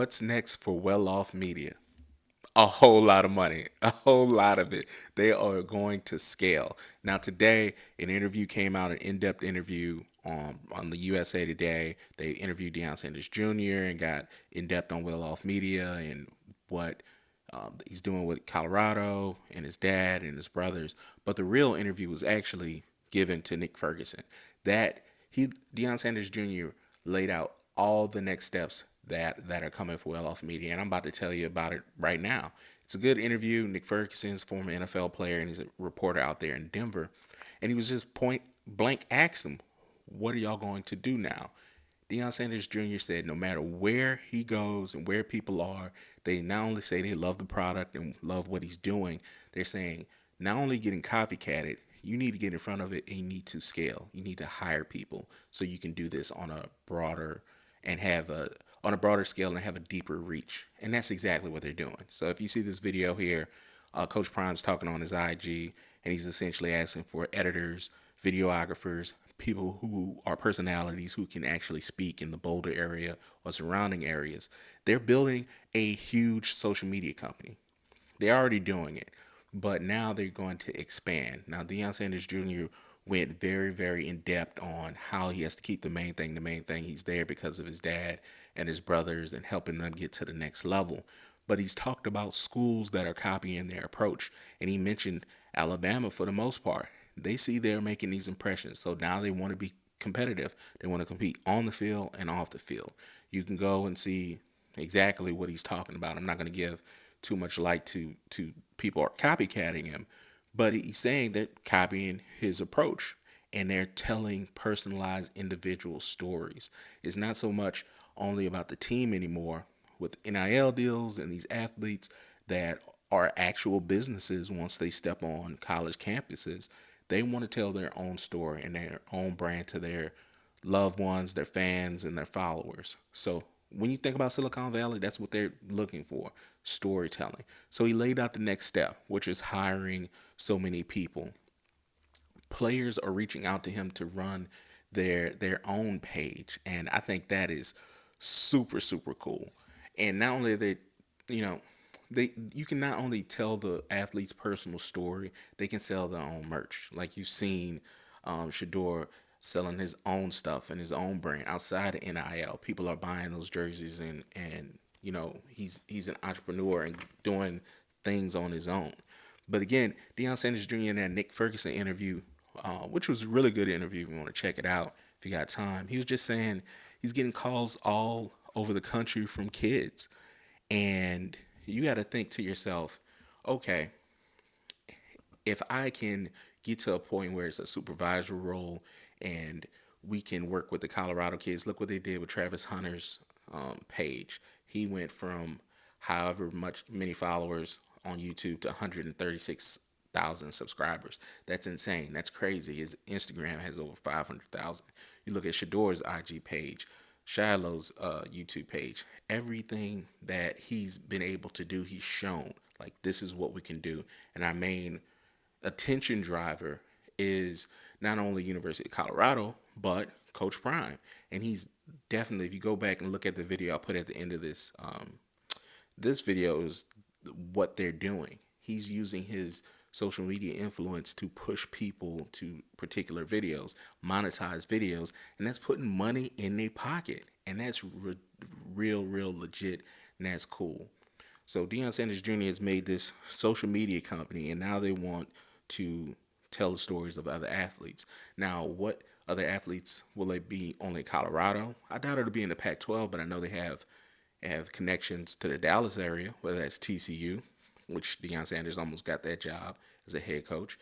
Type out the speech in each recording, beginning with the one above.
what's next for well-off media? A whole lot of money, a whole lot of it. They are going to scale. Now, today, an interview came out, an in-depth interview on the USA Today. They interviewed Deion Sanders Jr. and got in-depth on well-off media and what he's doing with Colorado and his dad and his brothers. But the real interview was actually given to Nick Ferguson. That Deion Sanders Jr. laid out all the next steps that are coming for well off media, and I'm about to tell you about it right now. It's a good interview. Nick Ferguson's former NFL player, and he's a reporter out there in Denver, and he was just point blank asked him, "What are y'all going to do now?" Deion Sanders Jr. said no matter where he goes and where people are, they not only say they love the product and love what he's doing, they're saying not only getting copycatted, you need to get in front of it and you need to scale. You need to hire people so you can do this on a broader and have a on a broader scale and have a deeper reach. And that's exactly what they're doing. So if you see this video here, Coach Prime's talking on his IG, and he's essentially asking for editors, videographers, people who are personalities who can actually speak in the Boulder area or surrounding areas. They're building a huge social media company. They're already doing it, but now they're going to expand. Now, Deion Sanders Jr. went very, very in depth on how he has to keep the main thing. The main thing, he's there because of his dad and his brothers and helping them get to the next level. But he's talked about schools that are copying their approach, and he mentioned Alabama for the most part. They see they're making these impressions, so now they want to be competitive. They want to compete on the field and off the field. You can go and see exactly what he's talking about. I'm not going to give too much light to people are copycatting him, but he's saying they're copying his approach and they're telling personalized individual stories. It's not so much only about the team anymore with NIL deals and these athletes that are actual businesses once they step on college campuses. They want to tell their own story and their own brand to their loved ones, their fans, and their followers. So when you think about Silicon Valley, that's what they're looking for, storytelling. So he laid out the next step, which is hiring so many people. Players are reaching out to him to run their own page, and I think that is super super cool. And not only that, you know, they you can not only tell the athlete's personal story, they can sell their own merch. Like you've seen Shador selling his own stuff and his own brand outside of NIL. People are buying those jerseys and he's an entrepreneur and doing things on his own. But again, Deion Sanders Jr. in that Nick Ferguson interview, which was a really good interview if you want to check it out if you got time, he was just saying he's getting calls all over the country from kids. And you got to think to yourself, okay, if I can get to a point where it's a supervisor role and we can work with the Colorado kids, look what they did with Travis Hunter's page. He went from however much many followers on YouTube to 136,000 subscribers. That's insane. That's crazy. His Instagram has over 500,000. You look at Shador's IG page, Shiloh's YouTube page. Everything that he's been able to do, he's shown. Like, this is what we can do. And our main attention driver is not only University of Colorado, but Coach Prime. And he's definitely, if you go back and look at the video I put at the end of this video is what they're doing. He's using his social media influence to push people to particular videos, monetize videos, and that's putting money in their pocket. And that's real legit, and that's cool. So Deion Sanders Jr. has made this social media company, and now they want to tell the stories of other athletes. Now, what other athletes will they be? Only Colorado? I doubt it'll be in the Pac-12, but I know they have connections to the Dallas area, whether that's TCU, which Deion Sanders almost got that job as a head coach,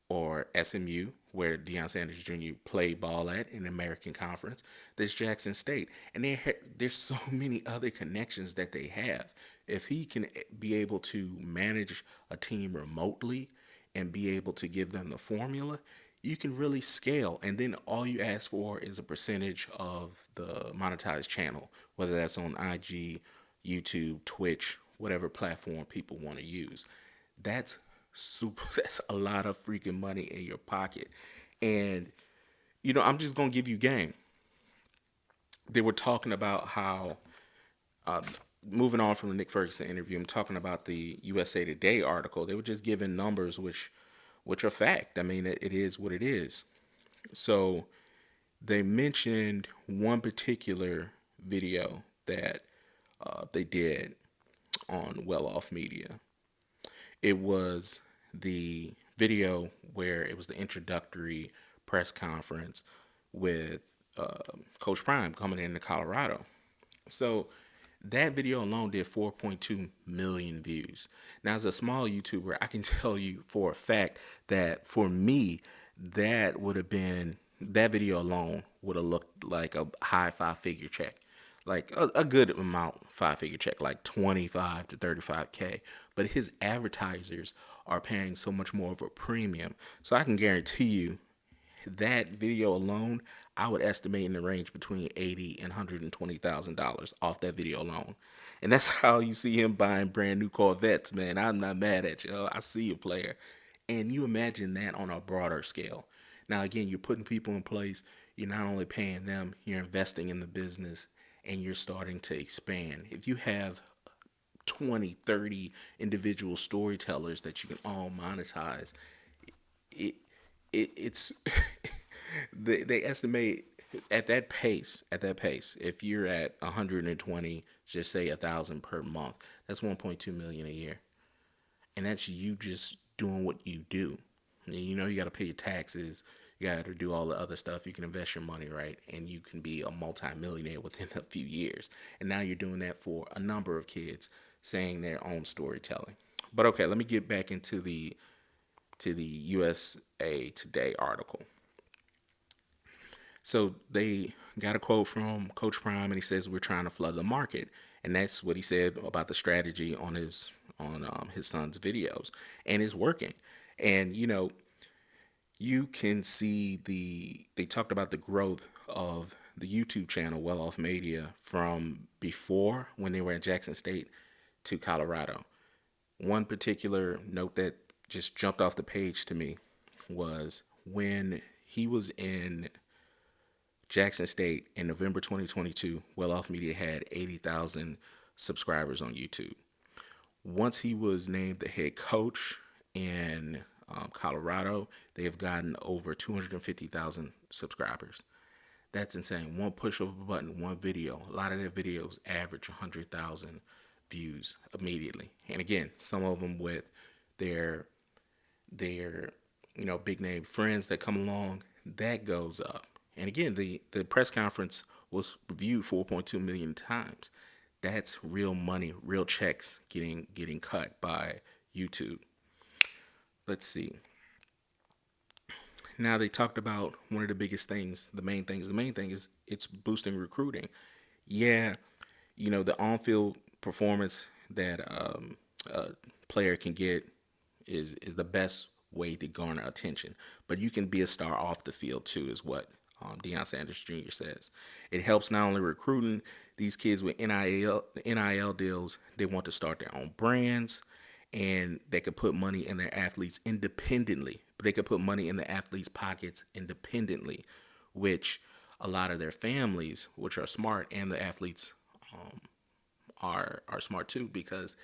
or SMU, where Deion Sanders Jr. played ball at in the American Conference. There's Jackson State, and there's so many other connections that they have. If he can be able to manage a team remotely and be able to give them the formula, you can really scale. And then all you ask for is a percentage of the monetized channel, whether that's on IG, YouTube, Twitch, whatever platform people want to use. That's super. That's a lot of freaking money in your pocket. And I'm just gonna give you game. They were talking about how moving on from the Nick Ferguson interview, I'm talking about the USA Today article. They were just giving numbers, which are fact. I mean, it is what it is. So they mentioned one particular video that they did on Well Off Media. It was the video where it was the introductory press conference with Coach Prime coming into Colorado. So that video alone did 4.2 million views. Now, as a small YouTuber, I can tell you for a fact that for me, that video alone would have looked like a high five-figure check, like a good amount five-figure check, like 25 to 35K. But his advertisers are paying so much more of a premium. So I can guarantee you that video alone, I would estimate in the range between $80 and $120,000 off that video alone. And that's how you see him buying brand new Corvettes, man. I'm not mad at you. I see you, player. And you imagine that on a broader scale. Now, again, you're putting people in place. You're not only paying them, you're investing in the business and you're starting to expand. If you have 20, 30 individual storytellers that you can all monetize, it it's they estimate at that pace, if you're at 120, just say 1,000 per month, that's 1.2 million a year, and that's you just doing what you do. And you got to pay your taxes, you got to do all the other stuff, you can invest your money right, and you can be a multimillionaire within a few years. And now you're doing that for a number of kids saying their own storytelling. But okay, let me get back into the USA Today article. So they got a quote from Coach Prime, and he says we're trying to flood the market, and that's what he said about the strategy on his son's videos, and it's working. And you can see they talked about the growth of the YouTube channel Well Off Media from before when they were at Jackson State to Colorado. One particular note that just jumped off the page to me was when he was in Jackson State in November 2022, Well Off Media had 80,000 subscribers on YouTube. Once he was named the head coach in Colorado, they have gotten over 250,000 subscribers. That's insane. One push of a button, one video. A lot of their videos average 100,000 views immediately. And again, some of them with their their big name friends that come along, that goes up. And again, the press conference was viewed 4.2 million times. That's real money, real checks getting cut by YouTube. Let's see. Now they talked about one of the biggest things, the main things. The main thing is it's boosting recruiting. Yeah, the on-field performance that a player can get is the best way to garner attention. But you can be a star off the field too, is what Deion Sanders Jr. says. It helps not only recruiting these kids with NIL deals. They want to start their own brands, and they could put money in their athletes independently. But they could put money in the athletes' pockets independently, which a lot of their families, which are smart, and the athletes are smart too, because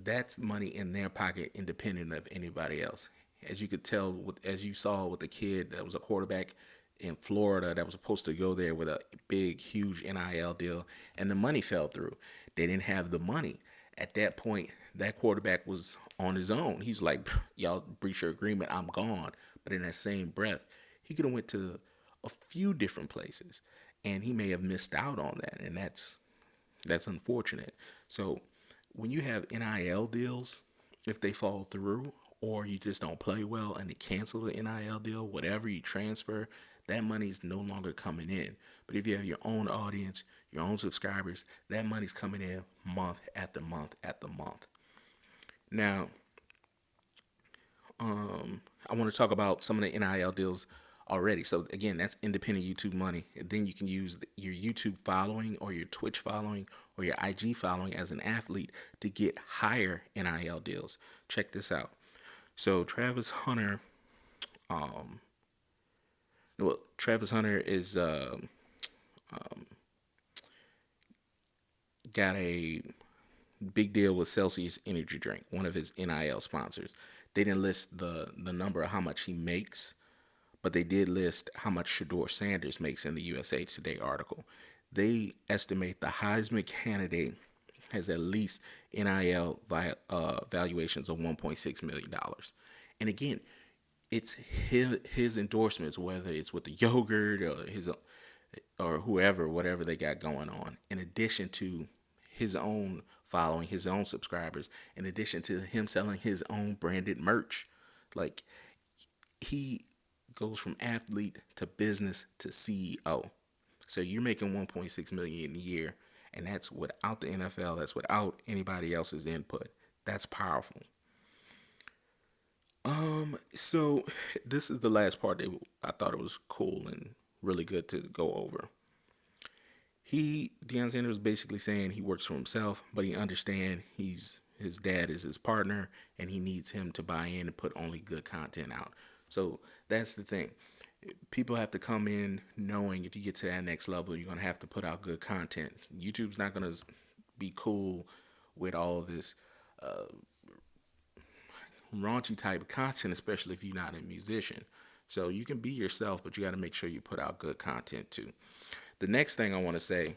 that's money in their pocket independent of anybody else. As you could tell, as you saw with the kid that was a quarterback in Florida that was supposed to go there with a big, huge NIL deal, and the money fell through. They didn't have the money. At that point, that quarterback was on his own. He's like, y'all breach your agreement, I'm gone. But in that same breath, he could have went to a few different places, and he may have missed out on that, and that's unfortunate. So when you have NIL deals, if they fall through or you just don't play well and they cancel the NIL deal, whatever you transfer, that money's no longer coming in. But if you have your own audience, your own subscribers, that money's coming in month after month after month. Now, I want to talk about some of the NIL deals already. So again, that's independent YouTube money. And then you can use your YouTube following or your Twitch following or your IG following as an athlete to get higher NIL deals. Check this out. So Travis Hunter is got a big deal with Celsius Energy Drink, one of his NIL sponsors. They didn't list the number of how much he makes, but they did list how much Shador Sanders makes in the USA Today article. They estimate the Heisman candidate has at least NIL valuations of $1.6 million. And again, it's his endorsements, whether it's with the yogurt or his or whoever, whatever they got going on, in addition to his own following, his own subscribers, in addition to him selling his own branded merch. Like, he goes from athlete to business to CEO. So you're making 1.6 million a year, and that's without the NFL. That's without anybody else's input. That's powerful. So this is the last part that I thought it was cool and really good to go over. Deion Sanders was basically saying he works for himself, but he understands his dad is his partner, and he needs him to buy in and put only good content out. So that's the thing. People have to come in knowing if you get to that next level, you're gonna have to put out good content. YouTube's not gonna be cool with all this raunchy type of content, especially if you're not a musician. So you can be yourself, but you got to make sure you put out good content too. The next thing I want to say,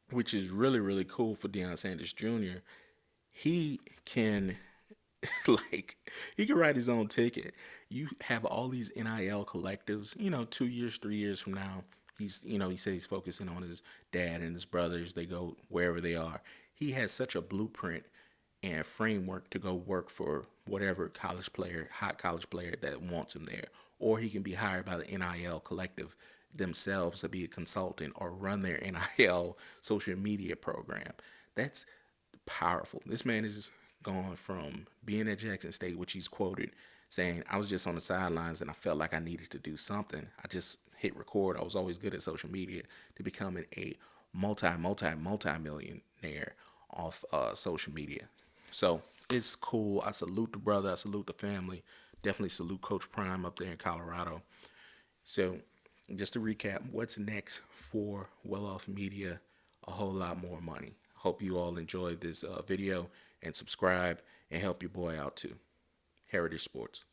which is really really cool for Deion Sanders Jr., he can like he can write his own ticket. You have all these NIL collectives, 2 years, 3 years from now, he says he's focusing on his dad and his brothers. They go wherever they are. He has such a blueprint and framework to go work for whatever hot college player that wants him there. Or he can be hired by the NIL collective themselves to be a consultant or run their NIL social media program. That's powerful. This man is gone from being at Jackson State, which he's quoted saying, I was just on the sidelines and I felt like I needed to do something. I just hit record. I was always good at social media, to becoming a multi millionaire off social media. So it's cool. I salute the brother. I salute the family. Definitely salute Coach Prime up there in Colorado. So just to recap, what's next for Well Off Media? A whole lot more money. Hope you all enjoyed this video and subscribe and help your boy out too. Heritage Sports.